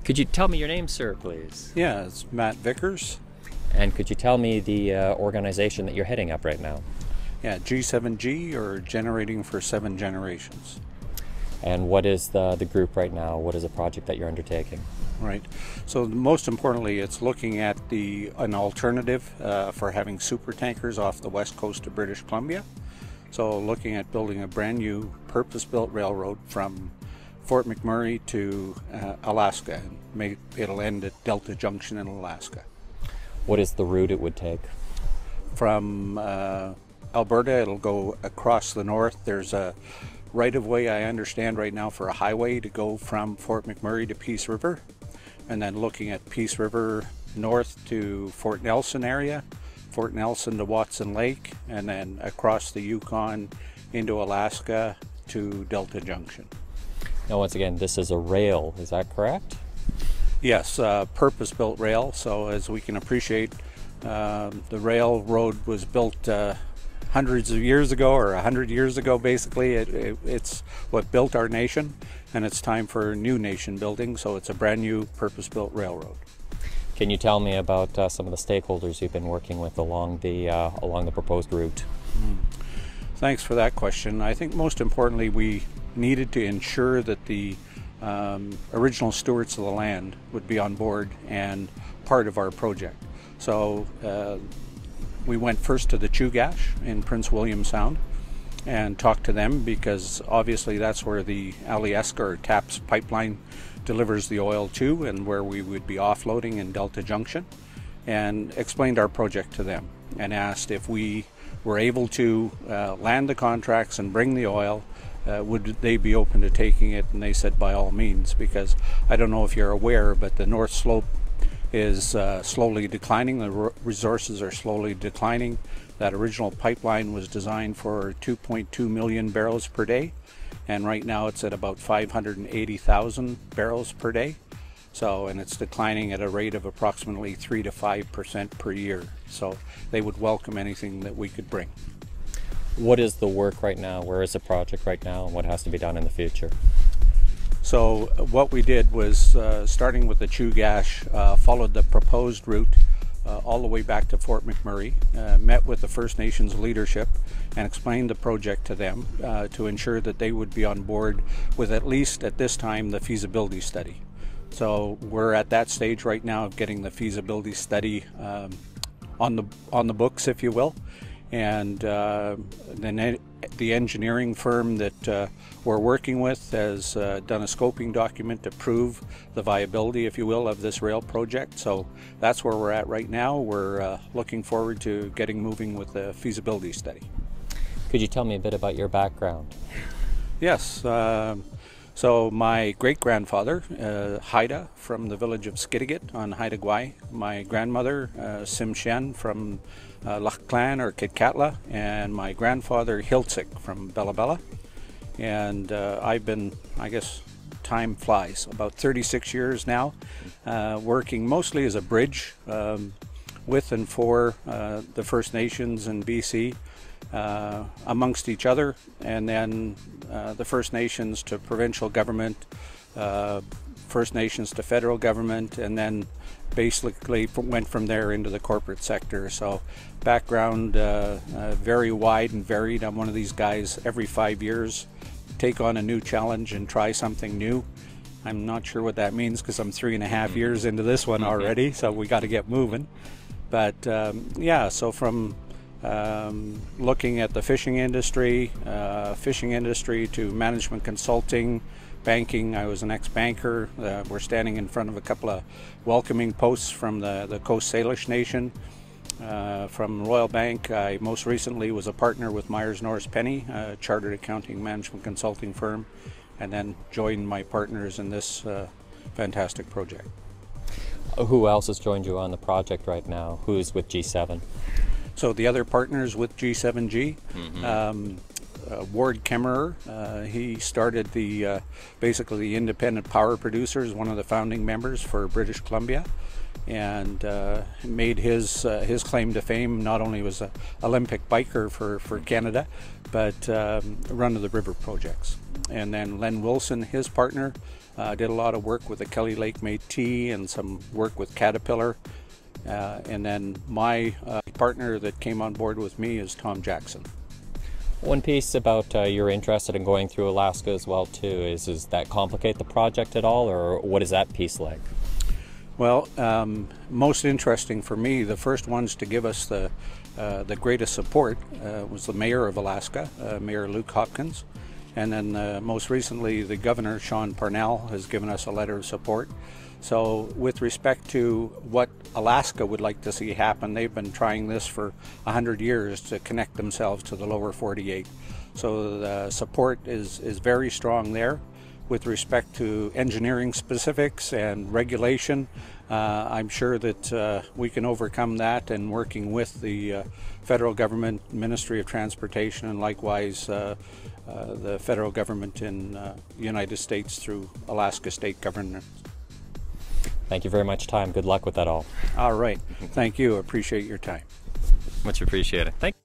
Could you tell me your name, sir, please? Yeah, it's Matt Vickers. And could you tell me the organization that you're heading up right now? Yeah, G7G, or Generating for 7 Generations. And what is the group right now? What is the project that you're undertaking? Right. So most importantly, it's looking at an alternative for having super tankers off the west coast of British Columbia. So looking at building a brand new purpose-built railroad from Fort McMurray to Alaska. And it'll end at Delta Junction in Alaska. What is the route it would take? From Alberta, it'll go across the north. There's a right-of-way, I understand right now, for a highway to go from Fort McMurray to Peace River, and then looking at Peace River north to Fort Nelson area, Fort Nelson to Watson Lake, and then across the Yukon into Alaska to Delta Junction. Now, once again, this is a rail, is that correct? Yes, purpose-built rail. So as we can appreciate, the railroad was built hundreds of years ago, or 100 years ago basically. It's what built our nation, and it's time for new nation building, so it's a brand new purpose-built railroad. Can you tell me about some of the stakeholders you've been working with along the proposed route? Thanks for that question. I think most importantly, we needed to ensure that the original stewards of the land would be on board and part of our project. So we went first to the Chugach in Prince William Sound and talked to them, because obviously that's where the Alyeska or TAPS pipeline delivers the oil to, and where we would be offloading in Delta Junction, and explained our project to them and asked if we were able to land the contracts and bring the oil, would they be open to taking it. And they said by all means, because I don't know if you're aware, but the North Slope is slowly declining. The resources are slowly declining. That original pipeline was designed for 2.2 million barrels per day, and right now it's at about 580,000 barrels per day. So, and it's declining at a rate of approximately 3 to 5% per year. So they would welcome anything that we could bring. What is the work right now? Where is the project right now, and what has to be done in the future? So what we did was, starting with the Chugach, followed the proposed route all the way back to Fort McMurray, met with the First Nations leadership and explained the project to them to ensure that they would be on board with, at least at this time, the feasibility study. So we're at that stage right now of getting the feasibility study on the books, if you will. And then the engineering firm that we're working with has done a scoping document to prove the viability, if you will, of this rail project. So that's where we're at right now. We're looking forward to getting moving with the feasibility study. Could you tell me a bit about your background? Yes. So my great-grandfather, Haida, from the village of Skidegate on Haida Gwaii. My grandmother, Sim Shen, from Lachlan or Kitkatla, and my grandfather, Hiltzik, from Bella Bella. And I've been, I guess time flies, about 36 years now, working mostly as a bridge with and for the First Nations in BC, amongst each other, and then the First Nations to provincial government, First Nations to federal government, and then basically went from there into the corporate sector. So background very wide and varied. I'm one of these guys, every 5 years take on a new challenge and try something new. I'm not sure what that means, because I'm 3.5 years into this one already, so we got to get moving. But yeah, so from looking at the fishing industry to management consulting, banking. I was an ex-banker. We're standing in front of a couple of welcoming posts from the Coast Salish Nation. From Royal Bank, I most recently was a partner with Myers Norris Penny, a chartered accounting management consulting firm, and then joined my partners in this fantastic project. Who else has joined you on the project right now? Who's with G7? So the other partners with G7G, Ward Kemmerer. He started the basically the independent power producers, one of the founding members for British Columbia, and made his claim to fame. Not only was an Olympic biker for Canada, but Run of the River projects. And then Len Wilson, his partner, did a lot of work with the Kelly Lake Métis and some work with Caterpillar. And then my partner that came on board with me is Tom Jackson. One piece about you're interested in going through Alaska as well too is that complicate the project at all, or what is that piece like? Well, most interesting for me, the first ones to give us the greatest support was the mayor of Alaska, Mayor Luke Hopkins, and then most recently the governor, Sean Parnell, has given us a letter of support. So with respect to what Alaska would like to see happen, they've been trying this for 100 years to connect themselves to the lower 48. So the support is very strong there. With respect to engineering specifics and regulation, I'm sure that we can overcome that, and working with the federal government, Ministry of Transportation, and likewise the federal government in the United States through Alaska State Government. Thank you very much, Tom. Good luck with that all. All right. Thank you. Appreciate your time. Much appreciated. Thank you.